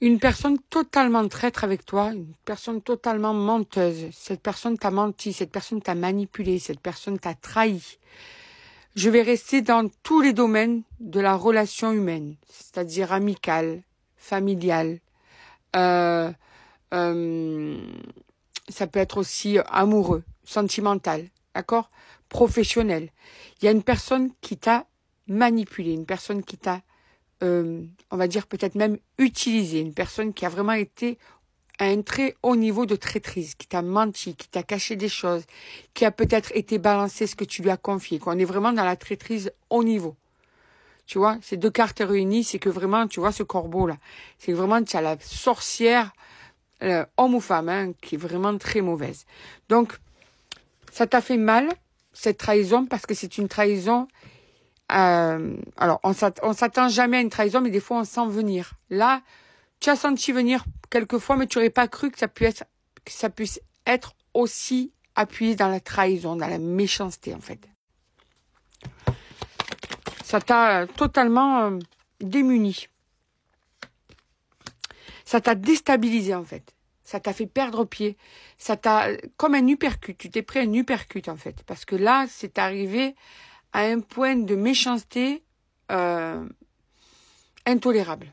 Une personne totalement traître avec toi, une personne totalement menteuse. Cette personne t'a menti, cette personne t'a manipulé, cette personne t'a trahi. Je vais rester dans tous les domaines de la relation humaine, c'est-à-dire amicale, familiale. Euh, euh, Ça peut être aussi amoureux, sentimental, d'accord? Professionnel. Il y a une personne qui t'a manipulé, une personne qui t'a, on va dire peut-être même utilisé, une personne qui a vraiment été à un très haut niveau de traîtrise, qui t'a menti, qui t'a caché des choses, qui a peut-être été balancé ce que tu lui as confié, qu'on est vraiment dans la traîtrise haut niveau. Tu vois, ces deux cartes réunies, c'est que vraiment, tu vois ce corbeau-là, c'est que vraiment, tu as la sorcière, homme ou femme, hein, qui est vraiment très mauvaise. Donc, ça t'a fait mal, cette trahison, parce que c'est une trahison. Alors, on s'attend jamais à une trahison, mais des fois, on sent venir. Là, tu as senti venir quelquefois, mais tu n'aurais pas cru que ça puisse être aussi appuyé dans la trahison, dans la méchanceté, en fait. Ça t'a totalement démuni. Ça t'a déstabilisé, en fait. Ça t'a fait perdre pied. Ça t'a, comme un uppercut. Tu t'es pris un uppercut, en fait. Parce que là, c'est arrivé à un point de méchanceté intolérable.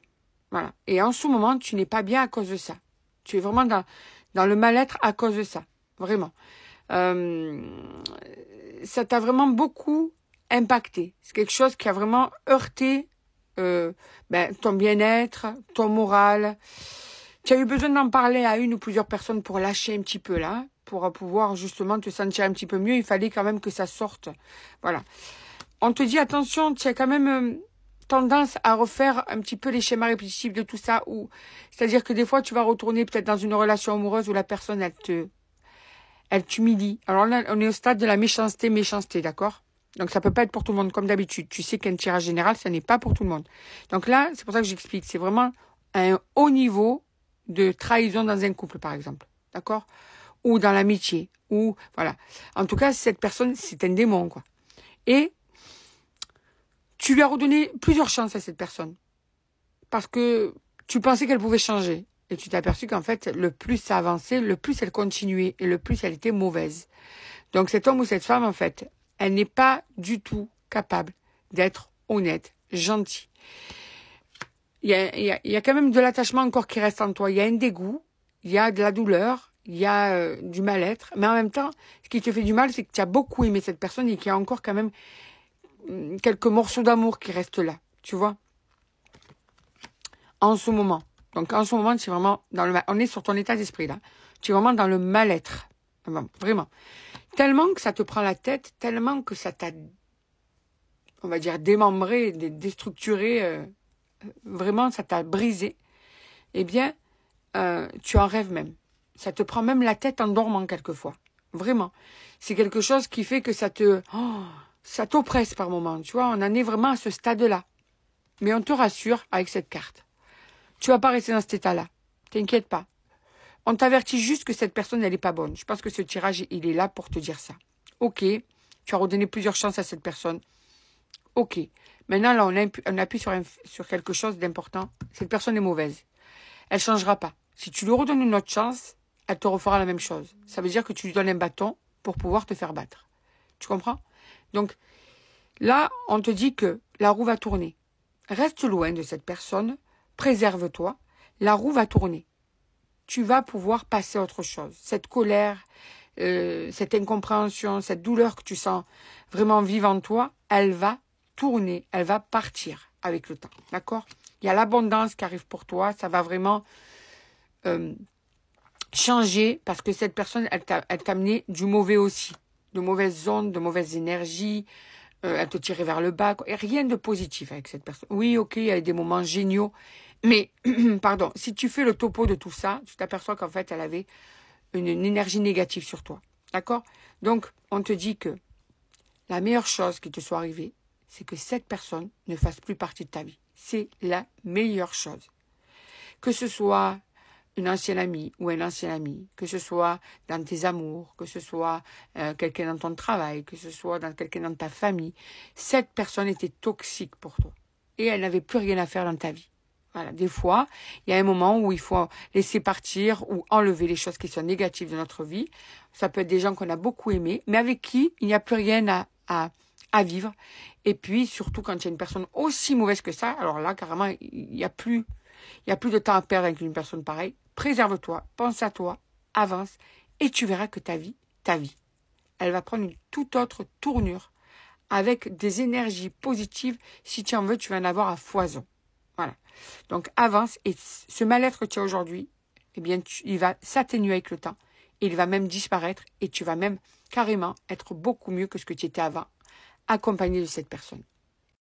Voilà. Et en ce moment, tu n'es pas bien à cause de ça. Tu es vraiment dans le mal-être à cause de ça. Vraiment. Ça t'a vraiment beaucoup impacté. C'est quelque chose qui a vraiment heurté ton bien-être, ton moral. Tu as eu besoin d'en parler à une ou plusieurs personnes pour lâcher un petit peu là, pour pouvoir justement te sentir un petit peu mieux. Il fallait quand même que ça sorte. Voilà. On te dit attention, tu as quand même tendance à refaire un petit peu les schémas répétitifs de tout ça. C'est-à-dire que des fois, tu vas retourner peut-être dans une relation amoureuse où la personne, elle t'humilie. Alors là, on est au stade de la méchanceté, d'accord? Donc ça peut pas être pour tout le monde, comme d'habitude. Tu sais qu'un tirage général, ça n'est pas pour tout le monde. Donc là, c'est pour ça que j'explique. C'est vraiment un haut niveau de trahison dans un couple, par exemple. D'accord? Ou dans l'amitié. Ou, voilà. En tout cas, cette personne, c'est un démon, quoi. Et tu lui as redonné plusieurs chances à cette personne. Parce que tu pensais qu'elle pouvait changer. Et tu t'es aperçu qu'en fait, le plus ça avançait, le plus elle continuait et le plus elle était mauvaise. Donc cet homme ou cette femme, en fait, elle n'est pas du tout capable d'être honnête, gentil. Il y a quand même de l'attachement encore qui reste en toi. Il y a un dégoût, il y a de la douleur, il y a du mal-être. Mais en même temps, ce qui te fait du mal, c'est que tu as beaucoup aimé cette personne et qu'il y a encore quand même quelques morceaux d'amour qui restent là. Tu vois? En ce moment. Donc en ce moment, c'est vraiment on est sur ton état d'esprit là. Tu es vraiment dans le mal-être. Vraiment. Tellement que ça te prend la tête, tellement que ça t'a, on va dire, démembré, déstructuré, vraiment, ça t'a brisé. Eh bien, tu en rêves même. Ça te prend même la tête en dormant quelquefois. Vraiment. C'est quelque chose qui fait que ça t'oppresse par moments. Tu vois, on en est vraiment à ce stade-là. Mais on te rassure avec cette carte. Tu vas pas rester dans cet état-là. T'inquiète pas. On t'avertit juste que cette personne, elle n'est pas bonne. Je pense que ce tirage, il est là pour te dire ça. Ok, tu as redonné plusieurs chances à cette personne. Ok. Maintenant, là, on appuie sur quelque chose d'important. Cette personne est mauvaise. Elle ne changera pas. Si tu lui redonnes une autre chance, elle te refera la même chose. Ça veut dire que tu lui donnes un bâton pour pouvoir te faire battre. Tu comprends? Donc, là, on te dit que la roue va tourner. Reste loin de cette personne. Préserve-toi. La roue va tourner. Tu vas pouvoir passer à autre chose. Cette colère, cette incompréhension, cette douleur que tu sens vraiment vivre en toi, elle va tourner, elle va partir avec le temps. D'accord? Il y a l'abondance qui arrive pour toi. Ça va vraiment changer parce que cette personne, elle t'a amené du mauvais aussi. De mauvaises ondes, de mauvaises énergies. Elle te tirait vers le bas. Et rien de positif avec cette personne. Oui, ok, il y a des moments géniaux. Mais, pardon, si tu fais le topo de tout ça, tu t'aperçois qu'en fait, elle avait une énergie négative sur toi. D'accord? Donc, on te dit que la meilleure chose qui te soit arrivée, c'est que cette personne ne fasse plus partie de ta vie. C'est la meilleure chose. Que ce soit une ancienne amie ou un ancien ami, que ce soit dans tes amours, que ce soit quelqu'un dans ton travail, que ce soit dans quelqu'un dans ta famille, cette personne était toxique pour toi. Et elle n'avait plus rien à faire dans ta vie. Voilà, des fois, il y a un moment où il faut laisser partir ou enlever les choses qui sont négatives de notre vie. Ça peut être des gens qu'on a beaucoup aimés, mais avec qui il n'y a plus rien à vivre. Et puis, surtout quand il y a une personne aussi mauvaise que ça, alors là, carrément, il n'y a plus de temps à perdre avec une personne pareille. Préserve-toi, pense à toi, avance, et tu verras que ta vie, elle va prendre une toute autre tournure avec des énergies positives. Si tu en veux, tu vas en avoir à foison. Voilà. Donc, avance. Et ce mal-être que tu as aujourd'hui, eh bien, il va s'atténuer avec le temps. Il va même disparaître. Et tu vas même carrément être beaucoup mieux que ce que tu étais avant, accompagné de cette personne.